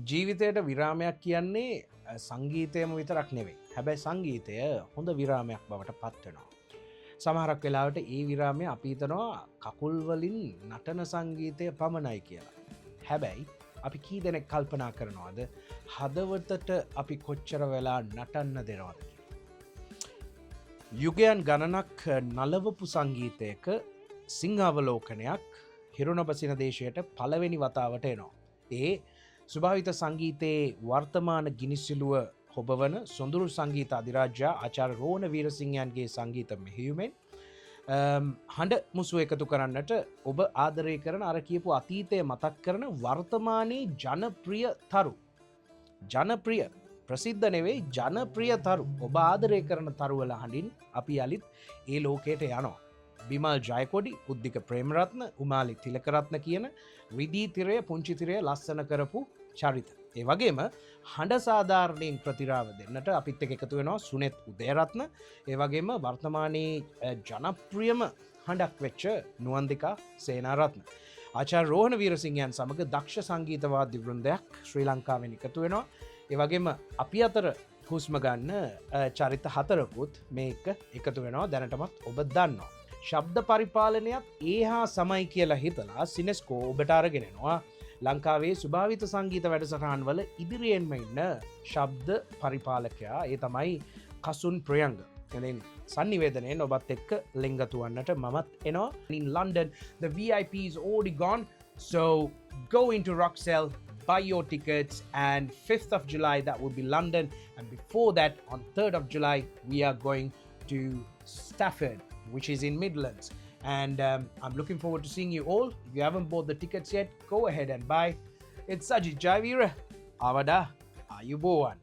ජීවිතයට විරාමයක් කියන්නේ සංගීතයම විතරක් නෙවෙයි. හැබැයි සංගීතය හොඳ විරාමයක් බවට පත්වෙනවා. සමහරක් වෙලාවට ඒ විරාමය අපි හිතනවා කකුල් වලින් නටන සංගීතය පමණයි කියලා. හැබැයි අපි කී දෙනෙක් කල්පනා කරනවාද හදවතට අපි කොච්චර වෙලා නටන්න දෙනවද කියලා. යුගයන් ගණනක් නලවපු සංගීතයක සිංහාවලෝකනයක් හිරුණපසින දේශයට පළවෙනි වතාවට එනවා. ඒ සුභාවිත සංගීතයේ වර්තමාන ගිනිසිලුව හොබවන සොඳුරු සංගීත අධිරාජ්‍යා ආචාර්ය රෝණ වීරසිංහයන්ගේ සංගීත මෙහෙයුමෙන් හඬ මුසු එකතු කරන්නට ඔබ ආදරය කරන අර කියපු අතීතය මතක් කරන වර්තමානයේ ජනප්‍රිය ප්‍රසිද්ධ නෙවෙයි ජනප්‍රිය තරු ඔබ ආදරය කරන තරුවල හඬින් අපි යලිත් ඒ ලෝකයට යනවා. බිමල් ජයකොඩි, උද්දික ප්‍රේමරත්න, උමාලි තිලකරත්න කියන විදී තිරය පුංචි තිරය ලස්සන කරපු චරිත. ඒ වගේම හඬ සාධාරණයෙන් ප්‍රතිරාව දෙන්නට අපිත් එක්ක එකතු වෙනවා සුනෙත් උදයරත්න. ඒ වගේම වර්තමානයේ ජනප්‍රියම හඬක් වෙච්ච නුවන්දිකා සේනාරත්න. ආචාර්ය රෝහණ වීරසිංහයන් සමග දක්ෂ සංගීත වාද්‍ය වෘන්දයක් ශ්‍රී ලංකාවෙන් එකතු වෙනවා. ඒ වගේම අපි අතර හුස්ම ගන්න චරිත හතරකුත් මේක එකතු වෙනවා දැනටමත් ඔබ දන්නවා. ශබ්ද පරිපාලනයත් ඒ හා සමයි කියලා හිතලා සිනෙස්කෝ ඔබට අරගෙනෙනවා ලංකාවේ සුභාවිත සංගීත වැඩසටහන් වල ඉදිරියෙන්ම ඉන්න ශබ්ද පරිපාලකයා ඒ තමයි කසුන් ප්‍රියංග. එතෙන් sannivedanayen ඔබත් එක්ක ලෙන්ගතු වන්නට මමත් එනවා. In London the VIP is already gone, so go into Roxel, buy your tickets, and 5th of July that will be London, and before that on 3rd of July we are going to Stafford, which is in Midlands, and I'm looking forward to seeing you all. If you haven't bought the tickets yet, go ahead and buy. It's Sajid Javira Avada Ayubowan.